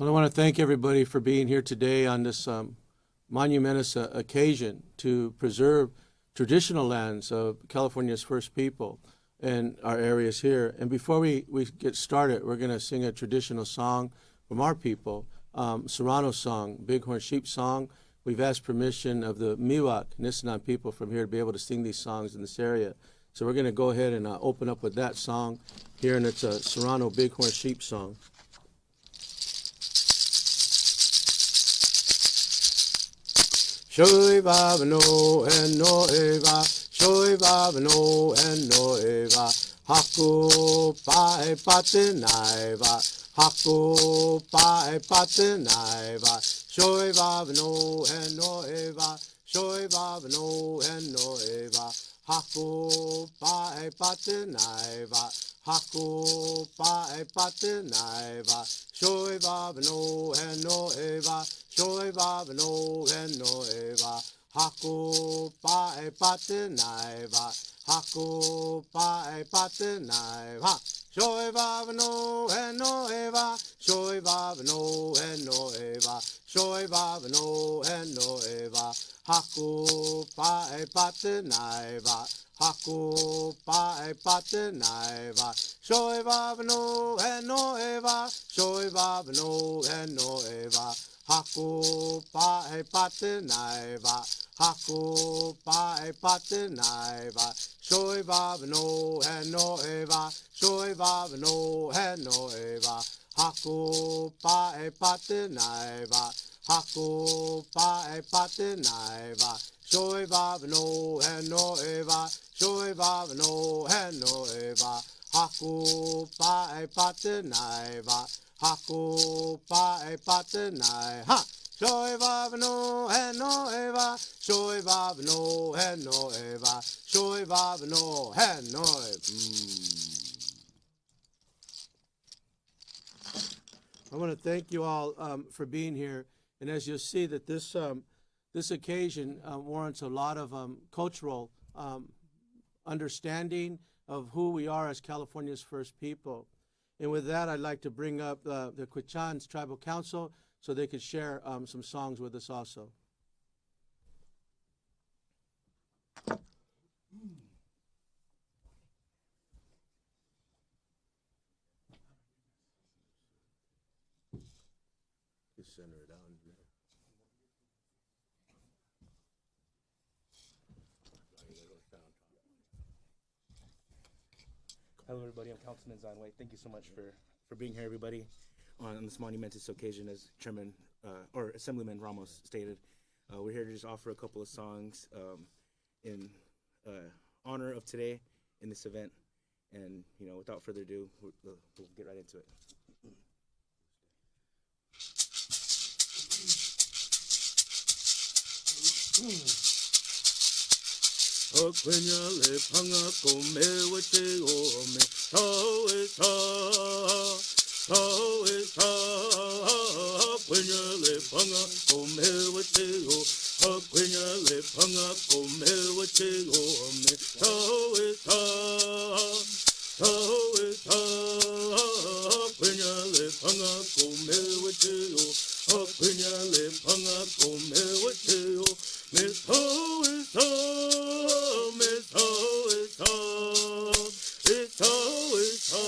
Well, I want to thank everybody for being here today on this monumentous occasion to preserve traditional lands of California's first people and our areas here. And before we get started, we're going to sing a traditional song from our people, Serrano song, Bighorn Sheep song. We've asked permission of the Miwok, Nisenan people from here to be able to sing these songs in this area. So we're going to go ahead and open up with that song here, and it's a Serrano Bighorn Sheep song. Shoy vavano and no eva, shoy vavano and no eva, haku pae patenaiva, haku pae patenaiva, shoy vavano and no eva, shoy vavano and no eva, haku pae patenaiva, haku pae patenaiva, shoy vavano and no eva. Shoy vavano and no eva, haku pae patenaiva, haku pae patenaiva. Shoy vavano and no eva, shoy vavano and no eva, shoy vavano and no eva, haku pae patenaiva, haku pae patenaiva. Shoy vavano and no eva, shoy vavano and no eva. Haku pae patenaiva, haku pae patenaiva, shoy vavano and no eva, shoy vavano and no eva, haku pae patenaiva, haku pae patenaiva, shoy vavano and no eva, shoy vavano and no eva, haku pae patenaiva. Haku pae patenai, ha! Shoy vavano and no eva, shoy vavano and no eva, shoy vavano and no eva. I want to thank you all for being here, and as you'll see that this occasion warrants a lot of cultural understanding of who we are as California's first people. And with that, I'd like to bring up the Quechan's Tribal Council so they could share some songs with us also. Just center it out. Hello, everybody. I'm Councilman Zanway. Thank you so much for being here, everybody, on this monumentous occasion, as Chairman or Assemblyman Ramos stated. We're here to just offer a couple of songs in honor of today in this event. And, you know, without further ado, we'll get right into it. Akwenya le panga kome wache ome tau is ta akwenya le panga kome wache o akwenya le panga kome wache ome tau is ta akwenya le panga kome wache o akwenya le panga kome wache o Miss Ho is ho, Miss Ho is ho, Miss Ho is ho.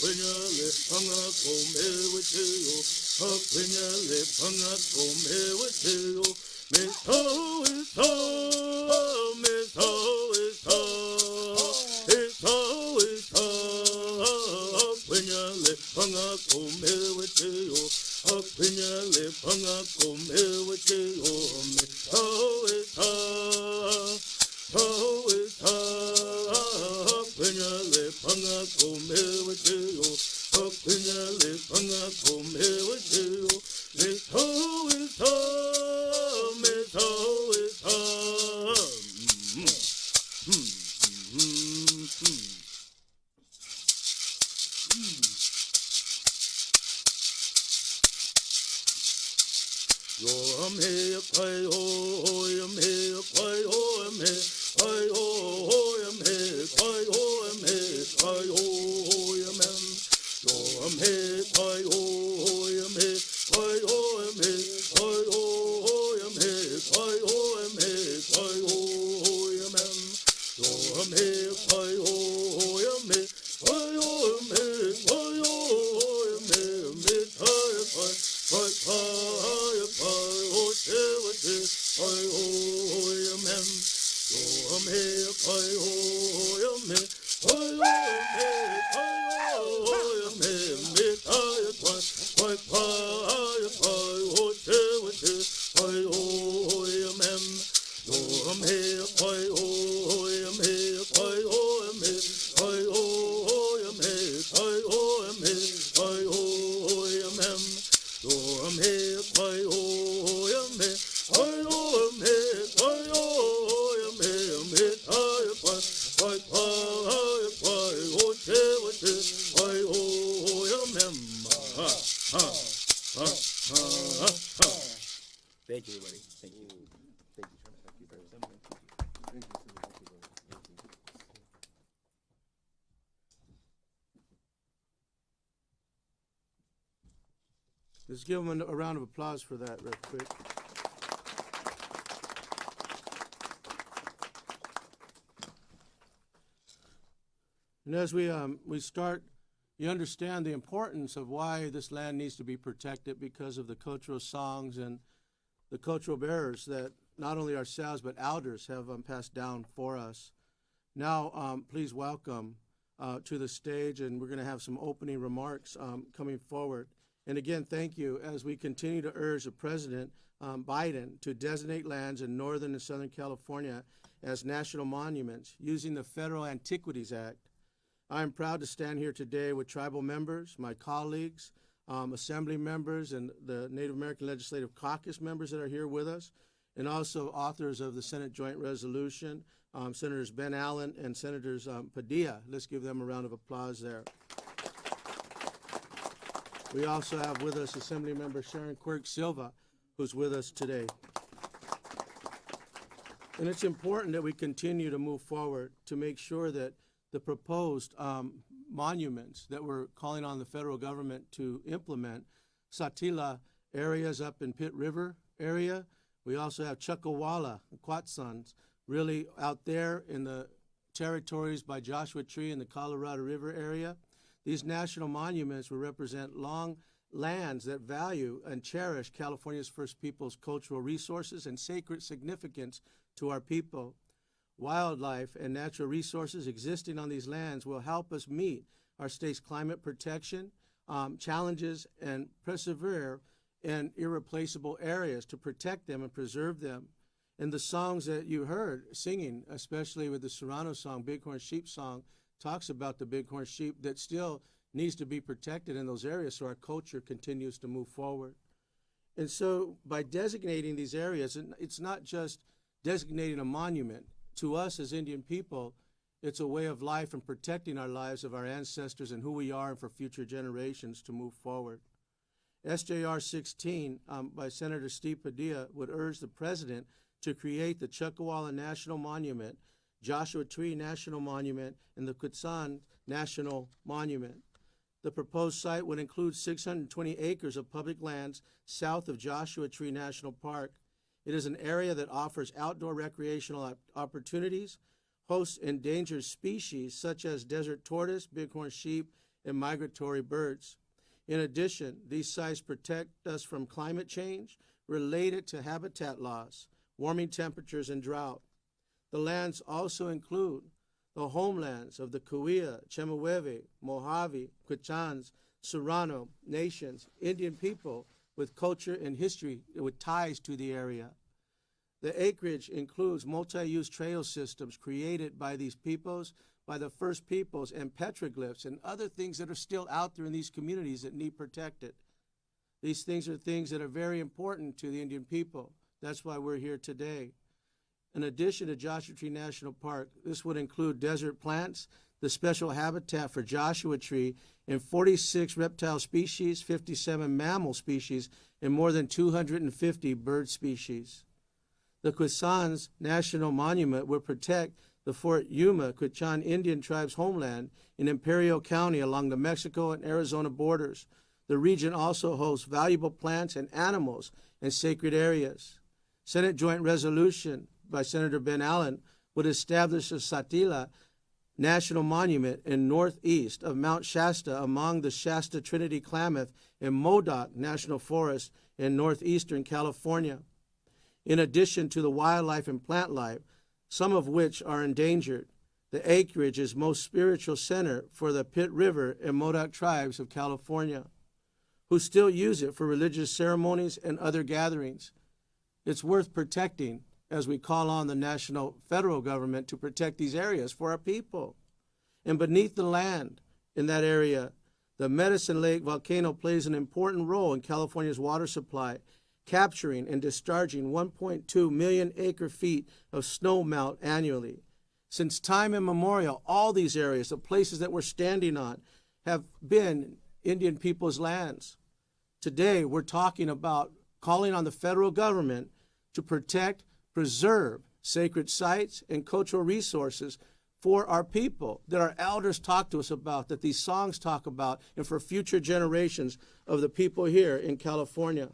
When you live hung up, come here with you. When you live hung up, come here with you. Miss Ho is ho, Miss Ho is ho, Miss Ho is ho. When you live hung up, come here with you. When you live hung up, come here with you. Ho is ho, when you live hung up, come here with you. When you live hung up, come here with you. Miss Ho is ho, Miss Ho is ho. I'm here, cry, oh, I'm here, cry, oh, I'm here, cry, oh, I'm here, cry, oh, I'm here, cry, oh, I'm here, cry, oh, Thank you, everybody. Thank you. Thank you, Chairman. Thank you very much. Thank you. Let's give them a round of applause for that real quick. And as we start, you understand the importance of why this land needs to be protected because of the cultural songs and the cultural bearers that not only ourselves but elders have passed down for us. Now, please welcome to the stage, and we're going to have some opening remarks coming forward. And again, thank you as we continue to urge the President Biden to designate lands in Northern and Southern California as national monuments using the Federal Antiquities Act. I am proud to stand here today with tribal members, my colleagues, Assembly members, and the Native American Legislative Caucus members that are here with us, and also authors of the Senate Joint Resolution, Senators Ben Allen and Senators Padilla. Let's give them a round of applause there. We also have with us Assemblymember Sharon Quirk Silva, who's with us today. And it's important that we continue to move forward to make sure that the proposed monuments that we're calling on the federal government to implement, Satila areas up in Pitt River area. We also have Chuckawalla, Quatsans, really out there in the territories by Joshua Tree in the Colorado River area. These national monuments will represent long lands that value and cherish California's First Peoples' cultural resources and sacred significance to our people. Wildlife and natural resources existing on these lands will help us meet our state's climate protection challenges and persevere in irreplaceable areas to protect them and preserve them. And the songs that you heard singing, especially with the Serrano song, Bighorn Sheep song, talks about the bighorn sheep that still needs to be protected in those areas so our culture continues to move forward. And so by designating these areas, it's not just designating a monument. To us as Indian people, it's a way of life and protecting our lives of our ancestors and who we are and for future generations to move forward. SJR 16 by Senator Steve Padilla would urge the President to create the Chuckawalla National Monument, Joshua Tree National Monument, and the Quitsan National Monument. The proposed site would include 620 acres of public lands south of Joshua Tree National Park. It is an area that offers outdoor recreational opportunities, hosts endangered species such as desert tortoise, bighorn sheep, and migratory birds. In addition, these sites protect us from climate change related to habitat loss, warming temperatures, and drought. The lands also include the homelands of the Cahuilla, Chemehuevi, Mojave, Quichans, Serrano nations, Indian people with culture and history with ties to the area. The acreage includes multi-use trail systems created by these peoples, by the First Peoples, and petroglyphs and other things that are still out there in these communities that need protected. These things are things that are very important to the Indian people. That's why we're here today. In addition to Joshua Tree National Park, this would include desert plants, the special habitat for Joshua Tree, and 46 reptile species, 57 mammal species, and more than 250 bird species. The Quisans National Monument will protect the Fort Yuma Quechan Indian Tribe's homeland in Imperial County along the Mexico and Arizona borders. The region also hosts valuable plants and animals and sacred areas. Senate Joint Resolution by Senator Ben Allen would establish a Satila National Monument in northeast of Mount Shasta among the Shasta Trinity Klamath and Modoc National Forest in northeastern California. In addition to the wildlife and plant life, some of which are endangered. The acreage is most spiritual center for the Pit River and Modoc tribes of California, who still use it for religious ceremonies and other gatherings. It's worth protecting as we call on the national federal government to protect these areas for our people. And beneath the land in that area, the Medicine Lake volcano plays an important role in California's water supply, capturing and discharging 1.2 million acre-feet of snow melt annually. Since time immemorial, all these areas, the places that we're standing on, have been Indian people's lands. Today, we're talking about calling on the federal government to protect, preserve sacred sites and cultural resources for our people that our elders talk to us about, that these songs talk about, and for future generations of the people here in California.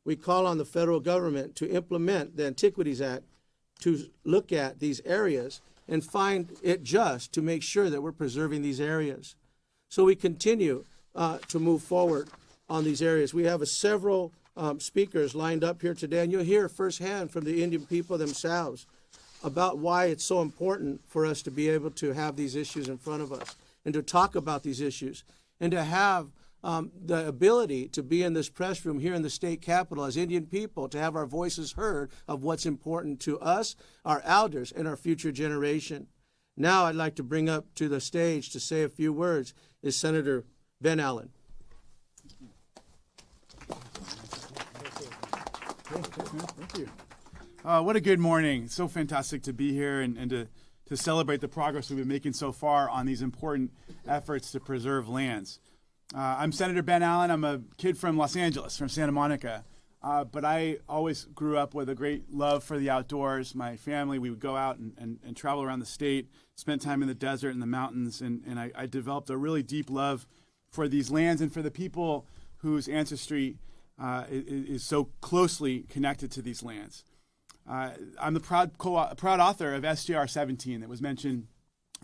We call on the federal government to implement the Antiquities Act to look at these areas and find it just to make sure that we're preserving these areas. So we continue to move forward on these areas. We have several speakers lined up here today, and you'll hear firsthand from the Indian people themselves about why it's so important for us to be able to have these issues in front of us and to talk about these issues and to have the ability to be in this press room here in the state capitol as Indian people, to have our voices heard of what's important to us, our elders, and our future generation. Now I'd like to bring up to the stage to say a few words is Senator Ben Allen. Thank you. What a good morning. So fantastic to be here and to celebrate the progress we've been making so far on these important efforts to preserve lands. I'm Senator Ben Allen. I'm a kid from Los Angeles, from Santa Monica. But I always grew up with a great love for the outdoors. My family, we would go out and travel around the state, spend time in the desert and the mountains, and I developed a really deep love for these lands and for the people whose ancestry is so closely connected to these lands. I'm the proud author of SJR 17 that was mentioned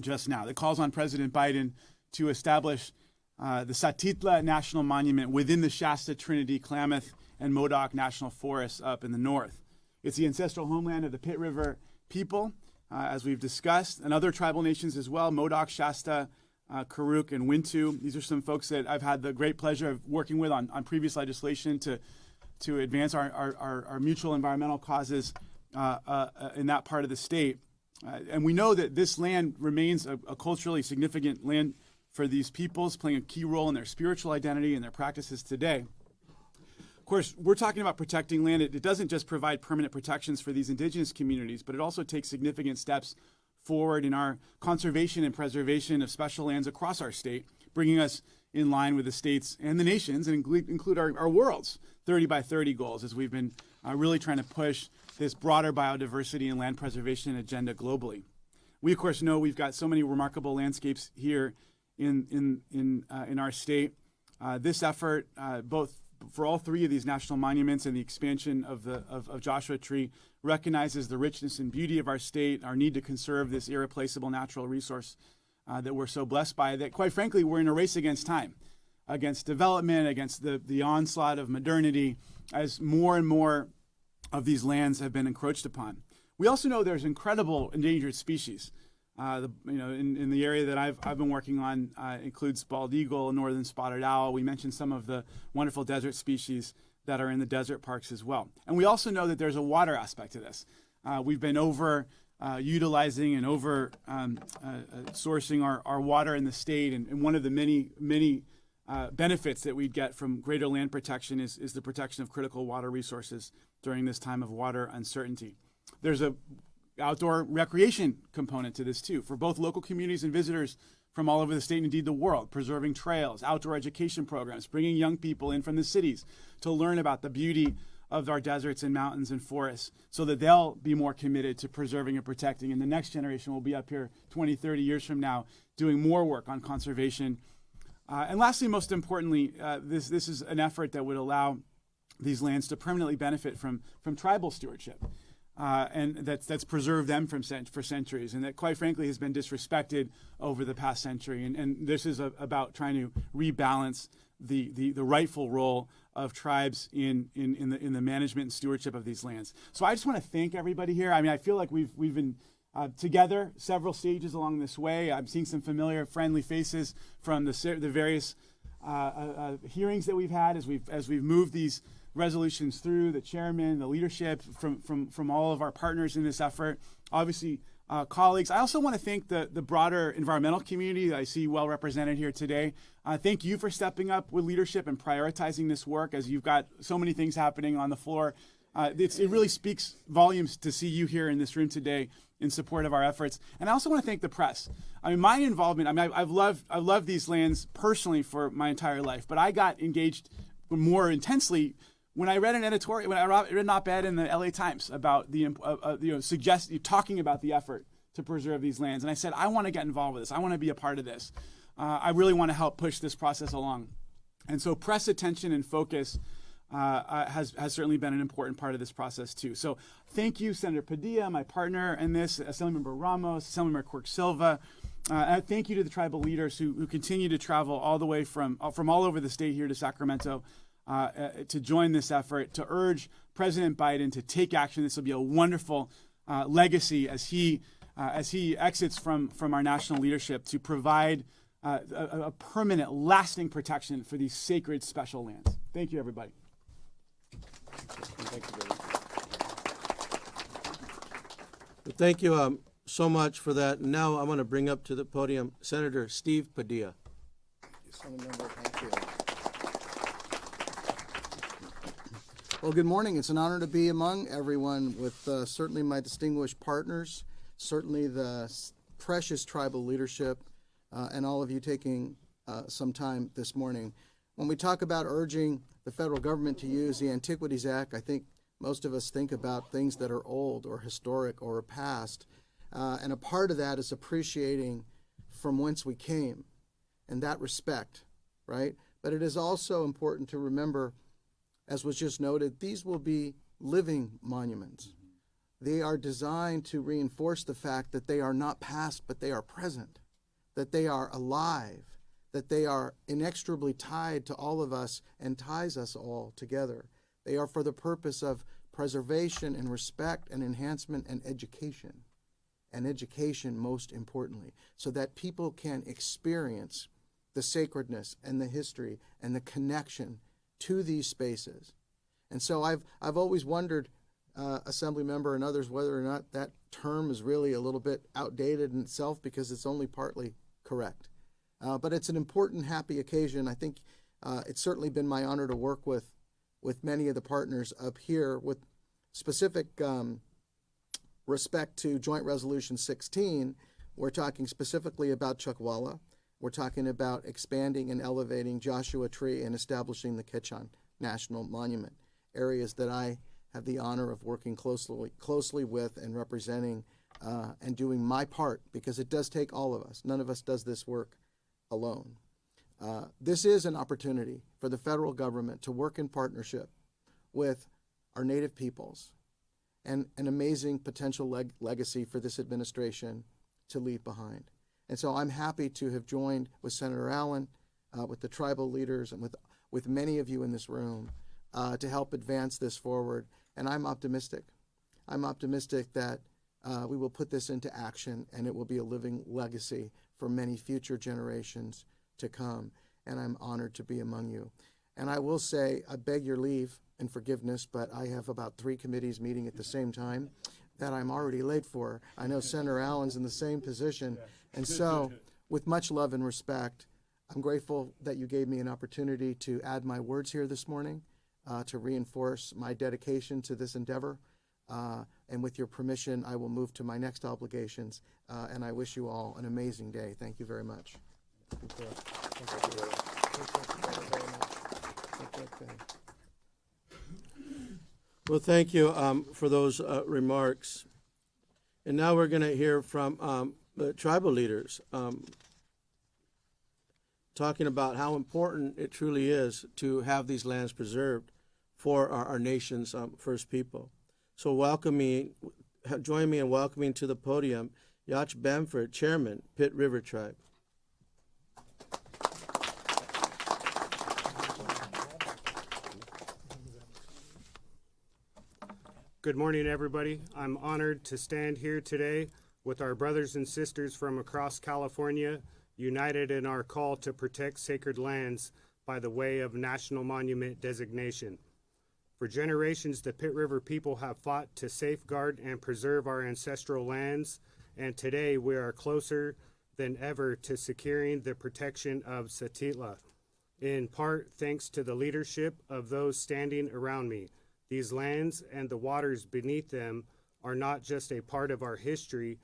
just now, that calls on President Biden to establish the Satitla National Monument within the Shasta, Trinity, Klamath, and Modoc National Forests up in the north. It's the ancestral homeland of the Pit River people, as we've discussed, and other tribal nations as well, Modoc, Shasta, Karuk, and Wintu. These are some folks that I've had the great pleasure of working with on previous legislation to advance our mutual environmental causes in that part of the state. And we know that this land remains a culturally significant land for these peoples, playing a key role in their spiritual identity and their practices today. Of course, we're talking about protecting land. It doesn't just provide permanent protections for these indigenous communities, but it also takes significant steps forward in our conservation and preservation of special lands across our state, bringing us in line with the states and the nations, and include our world's 30 by 30 goals, as we've been really trying to push this broader biodiversity and land preservation agenda globally. We, of course, know we've got so many remarkable landscapes here in our state. This effort, both for all three of these national monuments and the expansion of Joshua Tree, recognizes the richness and beauty of our state, our need to conserve this irreplaceable natural resource that we're so blessed by, that quite frankly, we're in a race against time, against development, against the onslaught of modernity, as more and more of these lands have been encroached upon. We also know there's incredible endangered species. In the area that I've been working on includes bald eagle, northern spotted owl. We mentioned some of the wonderful desert species that are in the desert parks as well. And we also know that there's a water aspect to this. We've been utilizing and sourcing our water in the state, and one of the many benefits that we get from greater land protection is the protection of critical water resources during this time of water uncertainty. There's a outdoor recreation component to this too, for both local communities and visitors from all over the state and indeed the world, preserving trails, outdoor education programs, bringing young people in from the cities to learn about the beauty of our deserts and mountains and forests so that they'll be more committed to preserving and protecting. And the next generation will be up here 20, 30 years from now doing more work on conservation. And lastly, most importantly, this is an effort that would allow these lands to permanently benefit from tribal stewardship. And that's preserved them for centuries, and that quite frankly has been disrespected over the past century. And this is about trying to rebalance the rightful role of tribes in the management and stewardship of these lands. So I just want to thank everybody here. I mean, I feel like we've been together several stages along this way. I'm seeing some familiar, friendly faces from the various hearings that we've had as we've moved these resolutions through, the chairman, the leadership from all of our partners in this effort. Obviously, colleagues. I also want to thank the broader environmental community that I see well represented here today. Thank you for stepping up with leadership and prioritizing this work as you've got so many things happening on the floor. It really speaks volumes to see you here in this room today in support of our efforts. And I also want to thank the press. I mean, my involvement, I've loved these lands personally for my entire life, but I got engaged more intensely when I read an editorial, when I read an op-ed in the LA Times about talking about the effort to preserve these lands. And I said, I want to get involved with this. I want to be a part of this. I really want to help push this process along. And so press attention and focus has certainly been an important part of this process too. So thank you, Senator Padilla, my partner in this, Assemblymember Ramos, Assemblymember Quirk Silva. Thank you to the tribal leaders who continue to travel all the way from all over the state here to Sacramento to join this effort, to urge President Biden to take action. This will be a wonderful legacy as he exits from our national leadership to provide a permanent, lasting protection for these sacred, special lands. Thank you, everybody. Thank you, Billy. Thank you so much for that. And now I want to bring up to the podium Senator Steve Padilla. Thank you. Well, good morning. It's an honor to be among everyone with certainly my distinguished partners, certainly the precious tribal leadership, and all of you taking some time this morning. When we talk about urging the federal government to use the Antiquities Act, I think most of us think about things that are old or historic or past. And a part of that is appreciating from whence we came and that respect, right? But it is also important to remember, as was just noted, these will be living monuments. They are designed to reinforce the fact that they are not past, but they are present, that they are alive, that they are inextricably tied to all of us and ties us all together. They are for the purpose of preservation and respect and enhancement and education most importantly, so that people can experience the sacredness and the history and the connection to these spaces. And so I've always wondered, Assembly member and others, whether or not that term is really a little bit outdated in itself, because it's only partly correct. But it's an important, happy occasion. I think it's certainly been my honor to work with many of the partners up here with specific respect to Joint Resolution 16. We're talking specifically about Chuckwalla. We're talking about expanding and elevating Joshua Tree and establishing the Ketchon National Monument, areas that I have the honor of working closely with and representing and doing my part, because it does take all of us. None of us does this work alone. This is an opportunity for the federal government to work in partnership with our Native peoples, and an amazing potential legacy for this administration to leave behind. And so I'm happy to have joined with Senator Allen, with the tribal leaders, and with many of you in this room to help advance this forward. And I'm optimistic. I'm optimistic that we will put this into action, and it will be a living legacy for many future generations to come. And I'm honored to be among you. And I will say, I beg your leave and forgiveness, but I have about 3 committees meeting at the same time that I'm already late for. I know Senator Allen's in the same position. And so, with much love and respect, I'm grateful that you gave me an opportunity to add my words here this morning, to reinforce my dedication to this endeavor. And with your permission, I will move to my next obligations. And I wish you all an amazing day. Thank you very much. Well, thank you for those remarks. And now we're going to hear from the tribal leaders talking about how important it truly is to have these lands preserved for our nation's first people. So join me in welcoming to the podium Yacht Bamford, Chairman, Pitt River Tribe. Good morning, everybody. I'm honored to stand here today with our brothers and sisters from across California, united in our call to protect sacred lands by the way of national monument designation. For generations, the Pit River people have fought to safeguard and preserve our ancestral lands, and today we are closer than ever to securing the protection of Satitla, in part thanks to the leadership of those standing around me. These lands and the waters beneath them are not just a part of our history,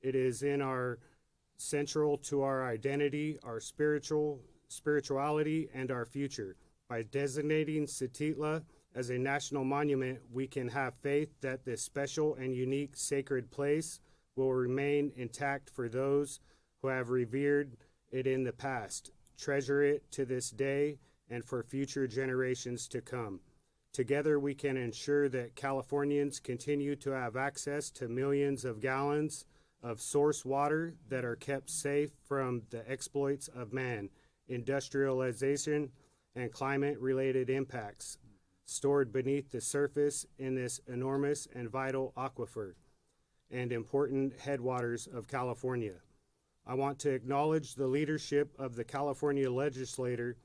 it is in our central to our identity, our spirituality, and our future. By designating Satitla as a national monument, we can have faith that this special and unique sacred place will remain intact for those who have revered it in the past, treasure it to this day, and for future generations to come. Together, we can ensure that Californians continue to have access to millions of gallons of source water that are kept safe from the exploits of man, industrialization, and climate-related impacts, stored beneath the surface in this enormous and vital aquifer and important headwaters of California. I want to acknowledge the leadership of the California legislature,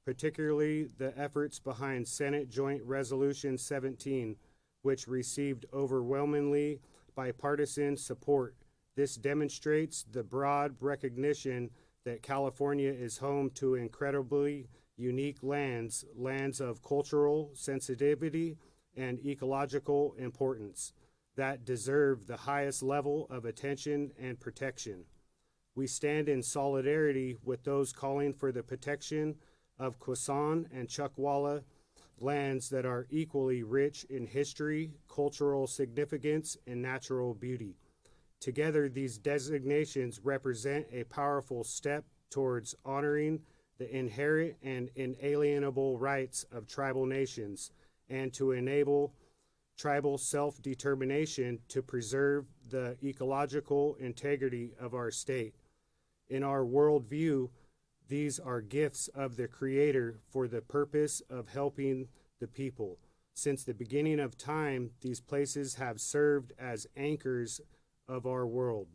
particularly the efforts behind Senate Joint Resolution 17, which received overwhelmingly bipartisan support. This demonstrates the broad recognition that California is home to incredibly unique lands of cultural sensitivity and ecological importance that deserve the highest level of attention and protection. We stand in solidarity with those calling for the protection of Quezon and Chuckwalla lands that are equally rich in history, cultural significance, and natural beauty. Together, these designations represent a powerful step towards honoring the inherent and inalienable rights of tribal nations and to enable tribal self-determination to preserve the ecological integrity of our state. In our worldview, these are gifts of the Creator for the purpose of helping the people. Since the beginning of time, these places have served as anchors of our world.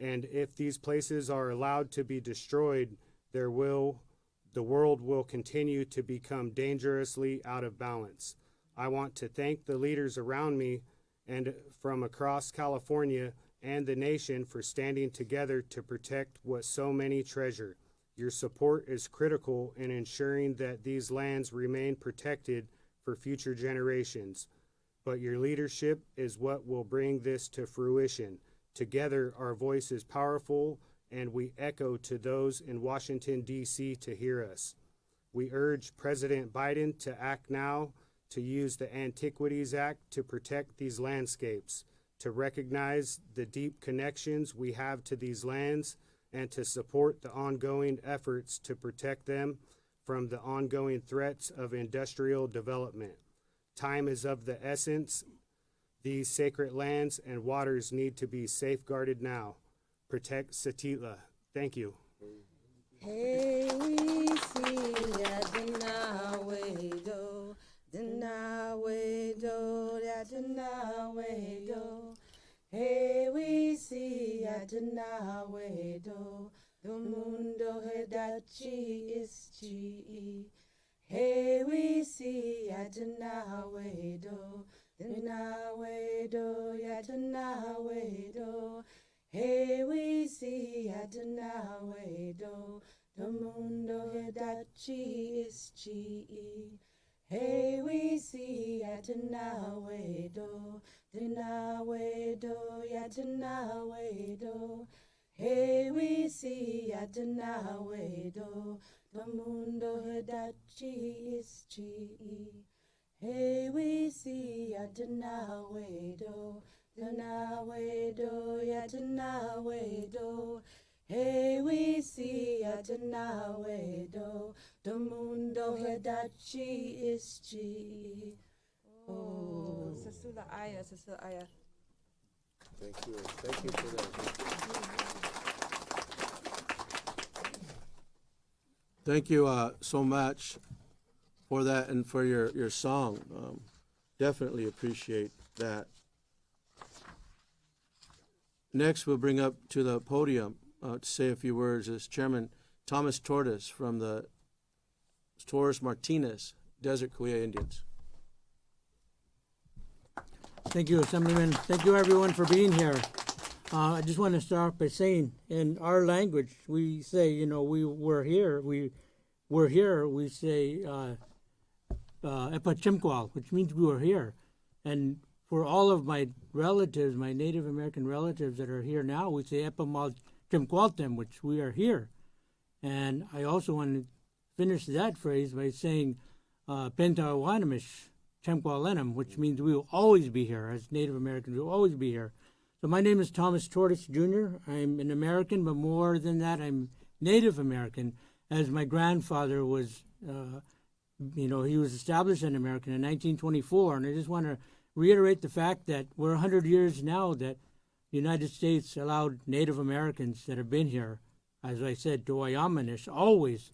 And if these places are allowed to be destroyed, the world will continue to become dangerously out of balance. I want to thank the leaders around me and from across California and the nation for standing together to protect what so many treasure. Your support is critical in ensuring that these lands remain protected for future generations. But your leadership is what will bring this to fruition. Together, our voice is powerful, and we echo to those in Washington, D.C. to hear us. We urge President Biden to act now, to use the Antiquities Act to protect these landscapes, to recognize the deep connections we have to these lands, and to support the ongoing efforts to protect them from the ongoing threats of industrial development. Time is of the essence. These sacred lands and waters need to be safeguarded now. Protect Satitla. Thank you. Hey, we see ya Dinawe do, Dinawe do, ya Dinawe do. Hey, we see ya Dinawe do, the mundo hedachi is chi. Hey, we see ya Dinawe do, Dinawe do, ya Dinawe do. Hey, we see Adonai do, the mundo hedachi is chi. Hey, we see Adonai do, Adonai do, Adonai do. Hey, we see Adonai do, the mundo hedachi is chi. Hey, we see Adonai do. Danawe do, ya Danawe do. Hey, we see ya Danawe do. The mundo hedachi is chi. Oh, Sasula Aya, Sasula Aya. Thank you. Thank you for that. Thank you so much for that and for your song. Definitely appreciate that. next we'll bring up to the podium to say a few words is Chairman Thomas Torres from the Torres Martinez Desert Kuya Indians. Thank you, Assemblyman. Thank you, everyone, for being here. I just want to start by saying, in our language, we say, we're here. We're here. We say Epachimkwal, which means we were here. And for all of my relatives, my Native American relatives that are here now, we say Epamal Chimkwaltem, which we are here. And I also want to finish that phrase by saying Pentawanamish Chemkwalenim, which means we will always be here. As Native Americans, we will always be here. So my name is Thomas Torres Jr. I'm an American, but more than that, I'm Native American, as my grandfather was, he was established in America in 1924. And I just want to reiterate the fact that we're 100 years now that the United States allowed Native Americans that have been here, as I said, Doyamanish, always,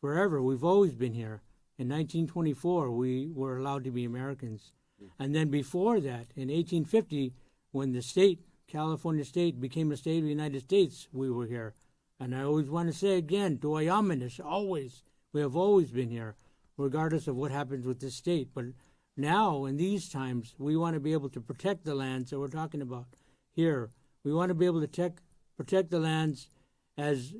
forever. We've always been here. In 1924, we were allowed to be Americans. And then before that, in 1850, when the state, California state, became a state of the United States, we were here. And I always want to say again, Doyamanish, always. We have always been here, regardless of what happens with this state. But now, in these times, we want to be able to protect the lands that we're talking about here. We want to be able to protect the lands as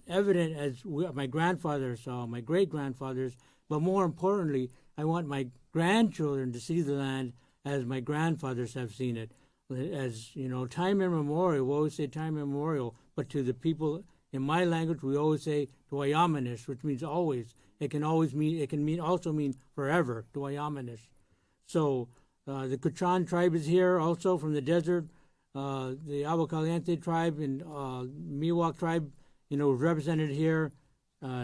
evident as my grandfather saw, my great-grandfathers, but more importantly, I want my grandchildren to see the land as my grandfathers have seen it. As, time immemorial, we always say time immemorial, but to the people, in my language, we always say Doyamanish, which means always. It can also mean forever, Doyamanish. So the Kuchan tribe is here also from the desert. The Agua Caliente tribe and Miwok tribe, was represented here,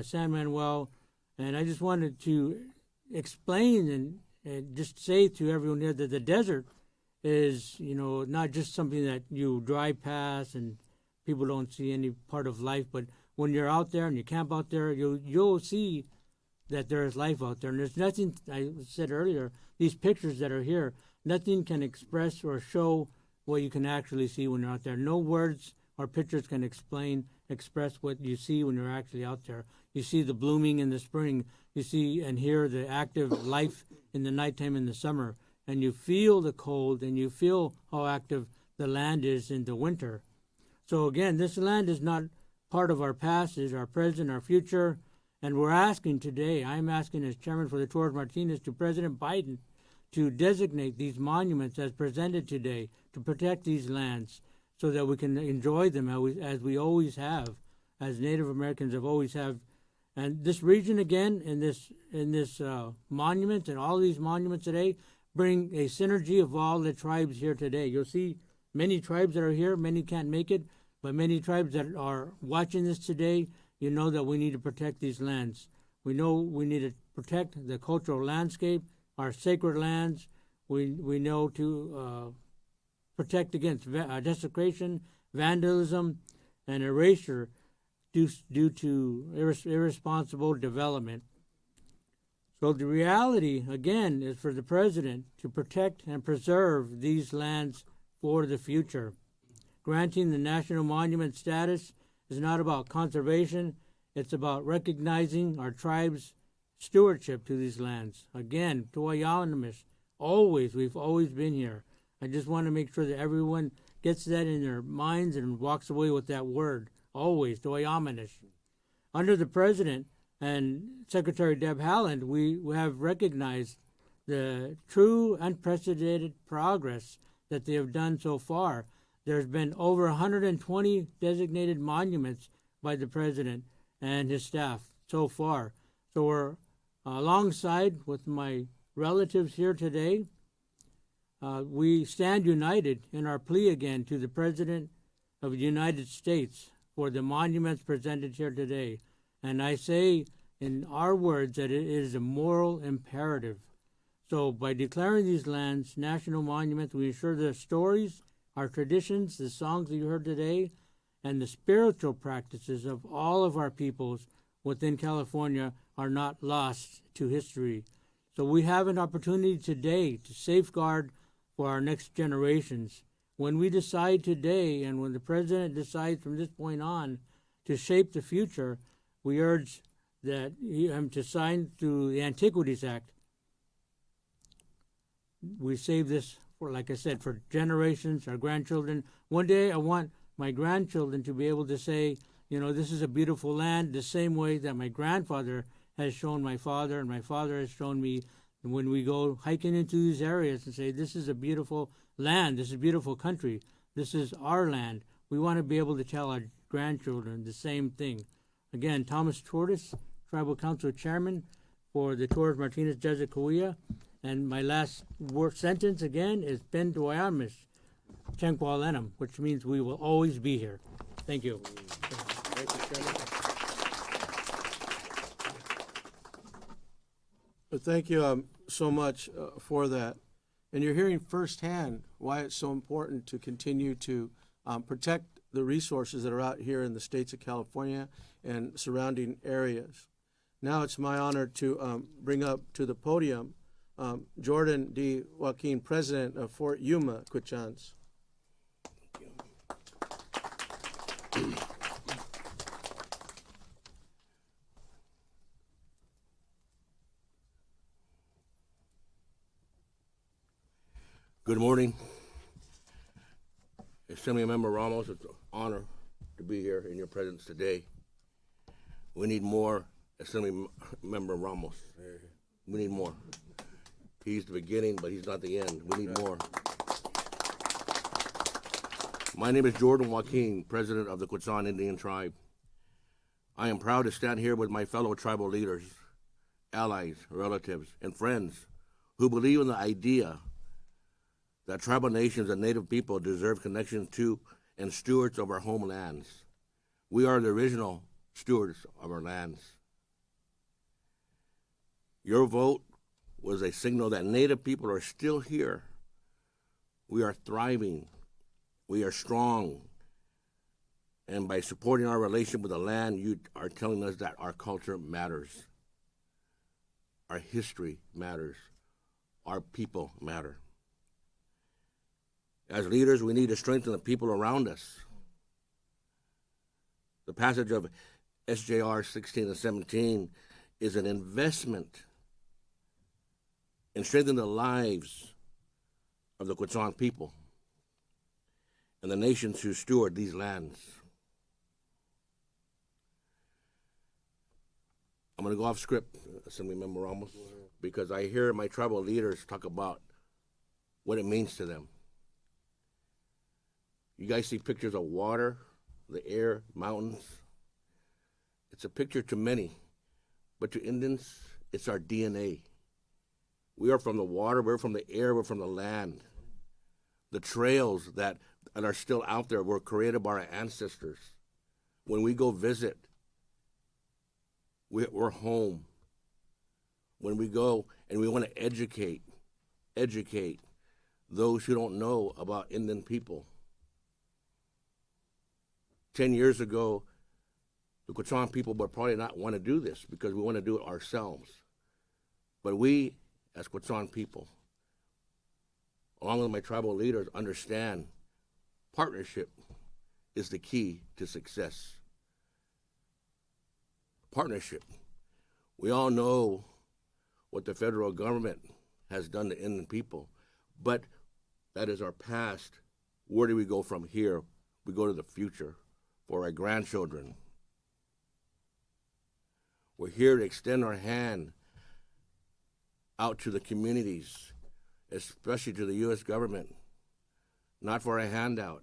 San Manuel. And I just wanted to explain and just say to everyone here that the desert is, not just something that you drive past and people don't see any part of life, but when you're out there and you camp out there, you'll see that there is life out there. And there's nothing, I said earlier, these pictures that are here, nothing can express or show what you can actually see when you're out there. No words or pictures can express what you see when you're actually out there. You see the blooming in the spring. You see and hear the active life in the nighttime in the summer. And you feel the cold and you feel how active the land is in the winter. So again, this land is not part of our past, it's our present, our future. And we're asking today, I'm asking as chairman for the Torres Martinez to President Biden to designate these monuments as presented today to protect these lands so that we can enjoy them as we always have, as Native Americans have always have. And this region, again, in this monument and all these monuments today, bring a synergy of all the tribes here today. You'll see many tribes that are here, many can't make it, but many tribes that are watching this today, you know that we need to protect these lands. We know we need to protect the cultural landscape, our sacred lands. We know to protect against desecration, vandalism, and erasure due to irresponsible development. So the reality, again, is for the president to protect and preserve these lands for the future. Granting the national monument status is not about conservation, it's about recognizing our tribe's stewardship to these lands. Again, Tuayanamish, we've always been here. I just want to make sure that everyone gets that in their minds and walks away with that word, always, Tuayamanish. Under the president and Secretary Deb Haaland, we have recognized the true unprecedented progress that they have done so far. There's been over 120 designated monuments by the president and his staff so far. So we're alongside with my relatives here today. We stand united in our plea again to the President of the United States for the monuments presented here today. And I say in our words that it is a moral imperative. So by declaring these lands national monuments, we ensure their stories, our traditions, the songs that you heard today, and the spiritual practices of all of our peoples within California are not lost to history. So we have an opportunity today to safeguard for our next generations. when we decide today and when the president decides from this point on to shape the future, we urge that him to sign through the Antiquities Act. We save this for, like I said, for generations, our grandchildren. One day I want my grandchildren to be able to say, you know, this is a beautiful land, the same way that my grandfather has shown my father and my father has shown me when we go hiking into these areas and say, this is a beautiful land, this is a beautiful country, this is our land. We want to be able to tell our grandchildren the same thing. Again, Thomas Torres, Tribal Council Chairman for the Torres Martinez Desert Cahuilla. And my last sentence again is Ben Duayamish, Chenqualenum, which means we will always be here. Thank you. Thank you, Chairman. Thank you so much for that. And you're hearing firsthand why it's so important to continue to protect the resources that are out here in the states of California and surrounding areas. Now it's my honor to bring up to the podium Jordan D. Joaquin, President of Fort Yuma, Quechans. Good morning. Assemblymember Ramos, it's an honor to be here in your presence today. We need more Assemblymember Ramos. We need more. He's the beginning, but he's not the end. We need more. My name is Jordan Joaquin, President of the Quechan Indian Tribe. I am proud to stand here with my fellow tribal leaders, allies, relatives, and friends who believe in the idea that tribal nations and native people deserve connection to and stewards of our homelands. We are the original stewards of our lands. Your vote was a signal that native people are still here. We are thriving. We are strong. And by supporting our relation with the land, you are telling us that our culture matters. Our history matters. Our people matter. As leaders, we need to strengthen the people around us. The passage of SJR 16 and 17 is an investment in strengthening the lives of the Quechan people and the nations who steward these lands. I'm going to go off script, Assemblymember Ramos, because I hear my tribal leaders talk about what it means to them. You guys see pictures of water, the air, mountains. It's a picture to many, but to Indians, it's our DNA. We are from the water, we're from the air, we're from the land. The trails that are still out there were created by our ancestors. When we go visit, we're home. When we go and we want to educate those who don't know about Indian people. 10 years ago, the Quechan people would probably not want to do this because we want to do it ourselves. But we, as Quechan people, along with my tribal leaders, understand partnership is the key to success. Partnership. We all know what the federal government has done to Indian people, but that is our past. Where do we go from here? We go to the future for our grandchildren. We're here to extend our hand out to the communities, especially to the U.S. government, not for a handout.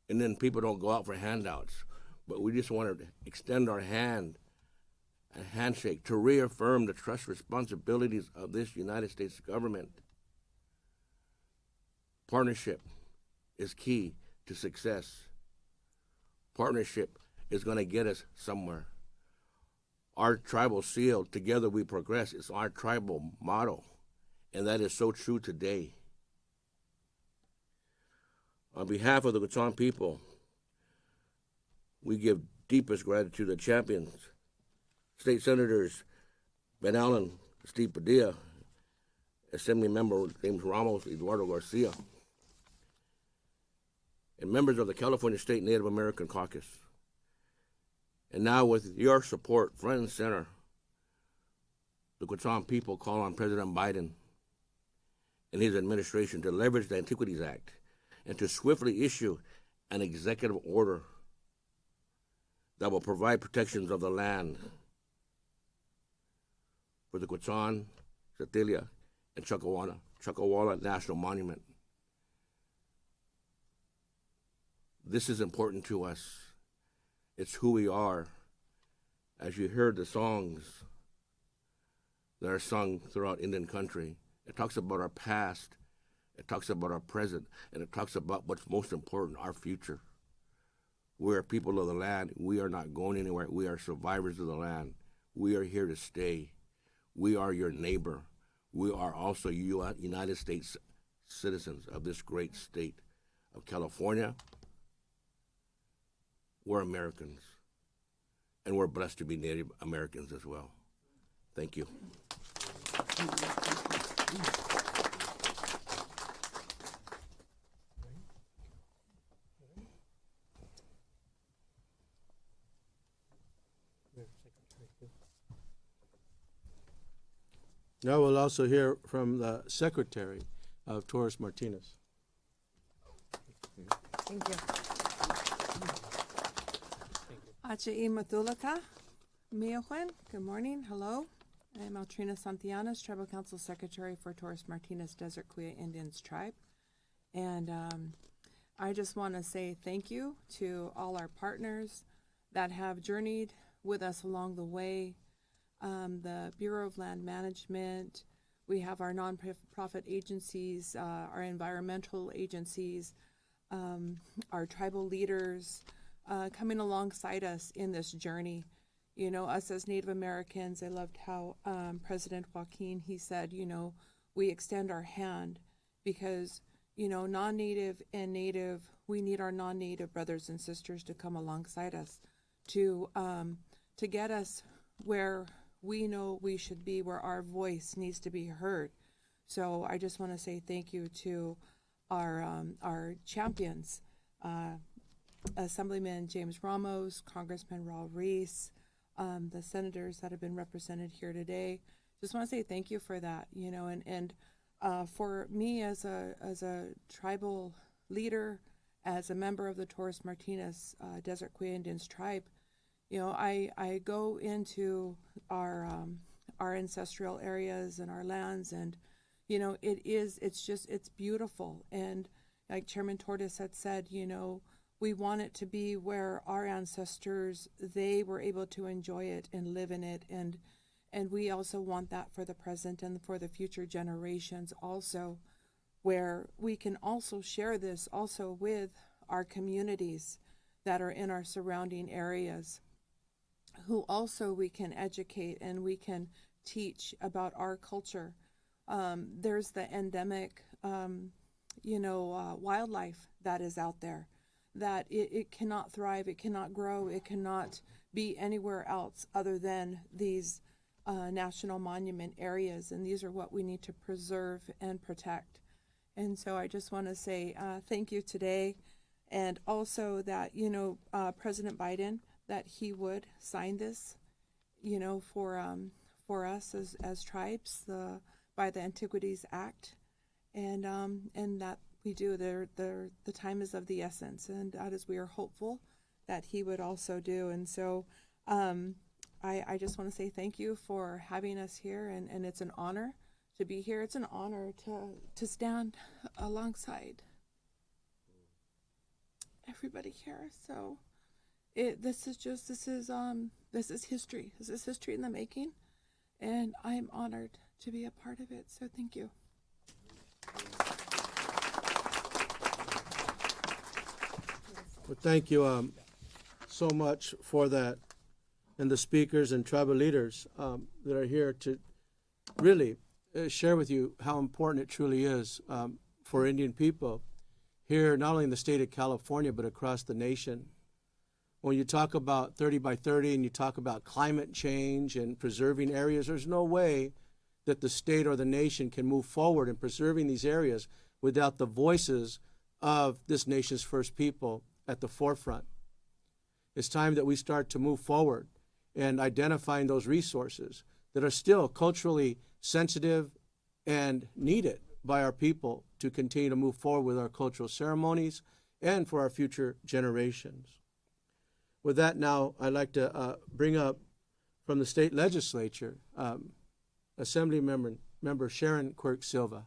And then people don't go out for handouts, but we just want to extend our hand, a handshake, to reaffirm the trust responsibilities of this United States government. Partnership is key to success. Partnership is going to get us somewhere. Our tribal seal, together we progress, is our tribal motto, and that is so true today. On behalf of the Quechan people, we give deepest gratitude to the champions, State Senators Ben Allen, Steve Padilla, Assemblymember James Ramos, Eduardo Garcia, and members of the California State Native American Caucus. And now with your support, front and center, the Quechan people call on President Biden and his administration to leverage the Antiquities Act and to swiftly issue an executive order that will provide protections of the land for the Quechan, Satilia, and Chuckawalla National Monument. This is important to us. It's who we are. As you heard the songs that are sung throughout Indian country, it talks about our past, it talks about our present, and it talks about what's most important, our future. We are people of the land. We are not going anywhere. We are survivors of the land. We are here to stay. We are your neighbor. We are also United States citizens of this great state of California. We're Americans, and we're blessed to be Native Americans as well. Thank you. Now we'll also hear from the Secretary of Torres Martinez. Thank you. Acha'i Matulaka, Miyohuen, good morning, hello. I'm Altrina Santillanes, Tribal Council Secretary for Torres Martinez Desert Kuya Indians Tribe. And I just want to say thank you to all our partners that have journeyed with us along the way. The Bureau of Land Management, we have our nonprofit agencies, our environmental agencies, our tribal leaders coming alongside us in this journey. You know, us as Native Americans, I loved how President Joaquin, he said, you know, we extend our hand because, you know, non-Native and Native, we need our non-Native brothers and sisters to come alongside us to get us where we know we should be, where our voice needs to be heard. So I just want to say thank you to our champions, Assemblyman James Ramos, Congressman Raul Reese, the senators that have been represented here today. Just want to say thank you for that, you know, and for me as a tribal leader, as a member of the Torres Martinez Desert Kuya Indians tribe, you know, I go into our ancestral areas and our lands, and you know, it's beautiful. And like Chairman Torres had said, you know, we want it to be where our ancestors, they were able to enjoy it and live in it, and we also want that for the present and for the future generations also, where we can also share this also with our communities that are in our surrounding areas, who also we can educate and we can teach about our culture. There's the endemic, wildlife that is out there, that it cannot thrive, it cannot grow, it cannot be anywhere else other than these national monument areas, and these are what we need to preserve and protect. And so I just want to say thank you today, and also that, you know, President Biden, that he would sign this, you know, for us as tribes by the Antiquities Act, and that we do. The time is of the essence, and that is we are hopeful that he would also do. And so I just want to say thank you for having us here, and it's an honor to be here. It's an honor to stand alongside everybody here. So this is history. This is history in the making, and I'm honored to be a part of it. So thank you. Well, thank you so much for that, and the speakers and tribal leaders that are here to really share with you how important it truly is for Indian people here, not only in the state of California, but across the nation. When you talk about 30 by 30 and you talk about climate change and preserving areas, there's no way that the state or the nation can move forward in preserving these areas without the voices of this nation's first people at the forefront. It's time that we start to move forward and identifying those resources that are still culturally sensitive and needed by our people to continue to move forward with our cultural ceremonies and for our future generations. With that, now I'd like to bring up from the state legislature, Assemblymember Sharon Quirk Silva.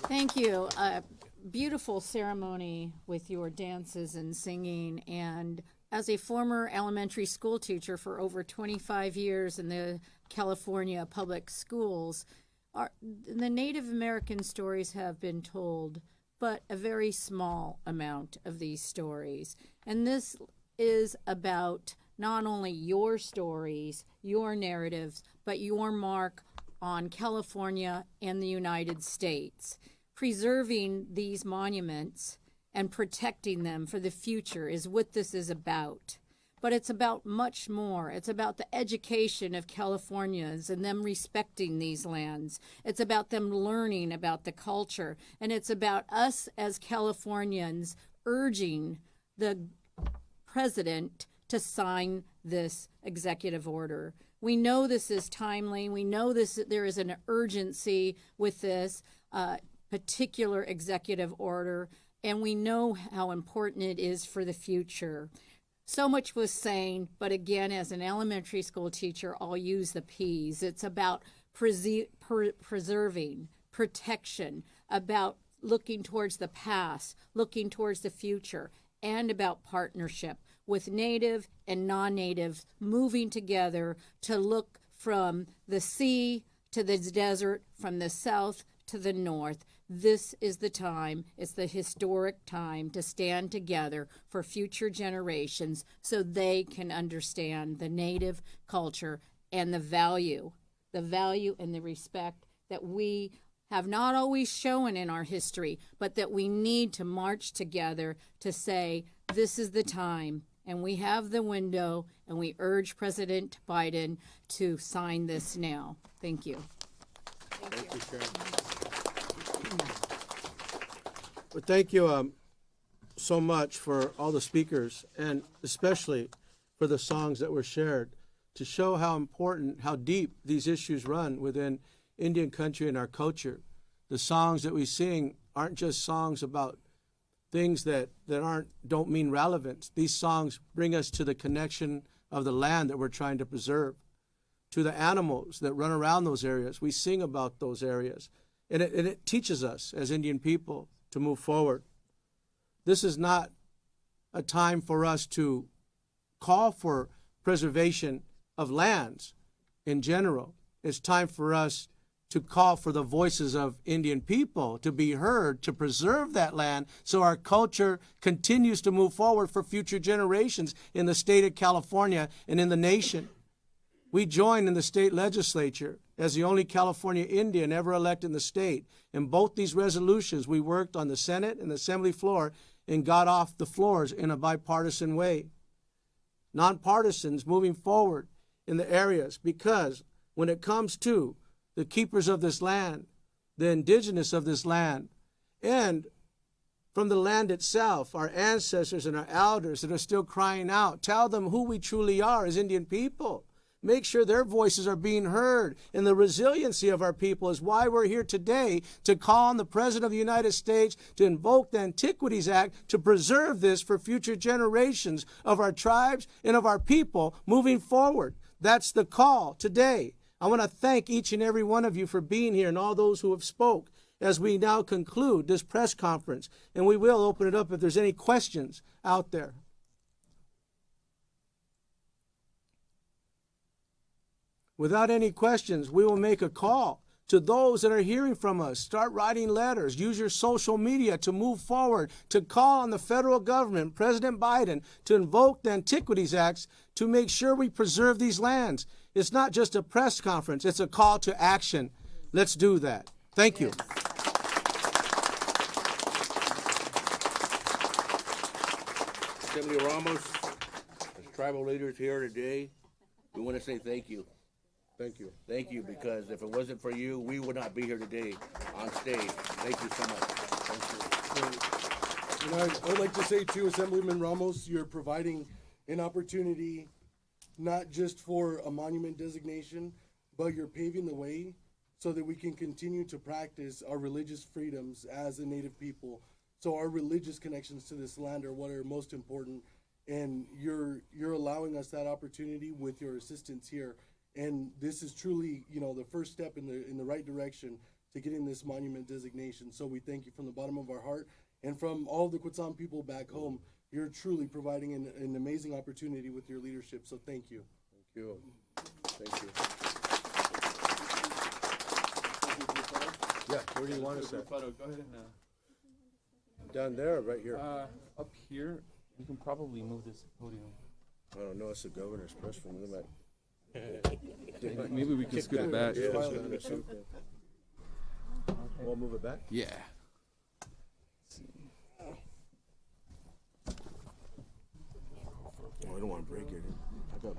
Thank you. A beautiful ceremony with your dances and singing. And as a former elementary school teacher for over 25 years in the California public schools, the Native American stories have been told, but a very small amount of these stories. And this is about not only your stories, your narratives, but your mark on California and the United States. Preserving these monuments and protecting them for the future is what this is about. But it's about much more. It's about the education of Californians and them respecting these lands. It's about them learning about the culture. And it's about us as Californians urging the president to sign this executive order. We know this is timely. We know there is an urgency with this particular executive order, and we know how important it is for the future. So much was saying, but again, as an elementary school teacher, I'll use the P's. It's about preserving, protection, about looking towards the past, looking towards the future, and about partnership with Native and non-Native moving together to look from the sea to the desert, from the south to the north. This is the time, it's the historic time to stand together for future generations so they can understand the Native culture and the value and the respect that we have not always shown in our history, but that we need to march together to say, this is the time, and we have the window, and we urge President Biden to sign this now. Thank you. Thank you, Sharon. Well, thank you so much for all the speakers, and especially for the songs that were shared to show how important, how deep these issues run within Indian country and our culture. The songs that we sing aren't just songs about things that don't mean relevance. These songs bring us to the connection of the land that we're trying to preserve, to the animals that run around those areas. We sing about those areas, and it teaches us as Indian people to move forward. This is not a time for us to call for preservation of lands in general. It's time for us to call for the voices of Indian people to be heard, to preserve that land so our culture continues to move forward for future generations in the state of California and in the nation. We joined in the state legislature as the only California Indian ever elected in the state. In both these resolutions, we worked on the Senate and the Assembly floor and got off the floors in a bipartisan way. Nonpartisans moving forward in the areas, because when it comes to the keepers of this land, the indigenous of this land, and from the land itself, our ancestors and our elders that are still crying out, tell them who we truly are as Indian people. Make sure their voices are being heard. And the resiliency of our people is why we're here today to call on the President of the United States to invoke the Antiquities Act to preserve this for future generations of our tribes and of our people moving forward. That's the call today. I want to thank each and every one of you for being here and all those who have spoke as we now conclude this press conference. And we will open it up if there's any questions out there. Without any questions, we will make a call to those that are hearing from us. Start writing letters. Use your social media to move forward, to call on the federal government, President Biden, to invoke the Antiquities Acts to make sure we preserve these lands. It's not just a press conference. It's a call to action. Let's do that. Thank you. Assembly Ramos, as tribal leaders here today, we want to say thank you. Thank you. Thank you, because if it wasn't for you, we would not be here today. on stage. Thank you so much. Thank you. And I would like to say too, Assemblyman Ramos, you're providing an opportunity not just for a monument designation, but you're paving the way so that we can continue to practice our religious freedoms as a Native people. So our religious connections to this land are what are most important, and you're allowing us that opportunity with your assistance here. And this is truly, the first step in the right direction to getting this monument designation. So we thank you from the bottom of our heart, and from all the Quetzal people back home. You're truly providing an amazing opportunity with your leadership. So thank you. Thank you. Thank you. Yeah, where do you want us at? Photo. Go ahead and Down there or right here? up here. We can probably move this podium. I don't know, it's the governor's press room. Maybe we can scoot it back. We'll move it back? Yeah. Oh, I don't want to break it.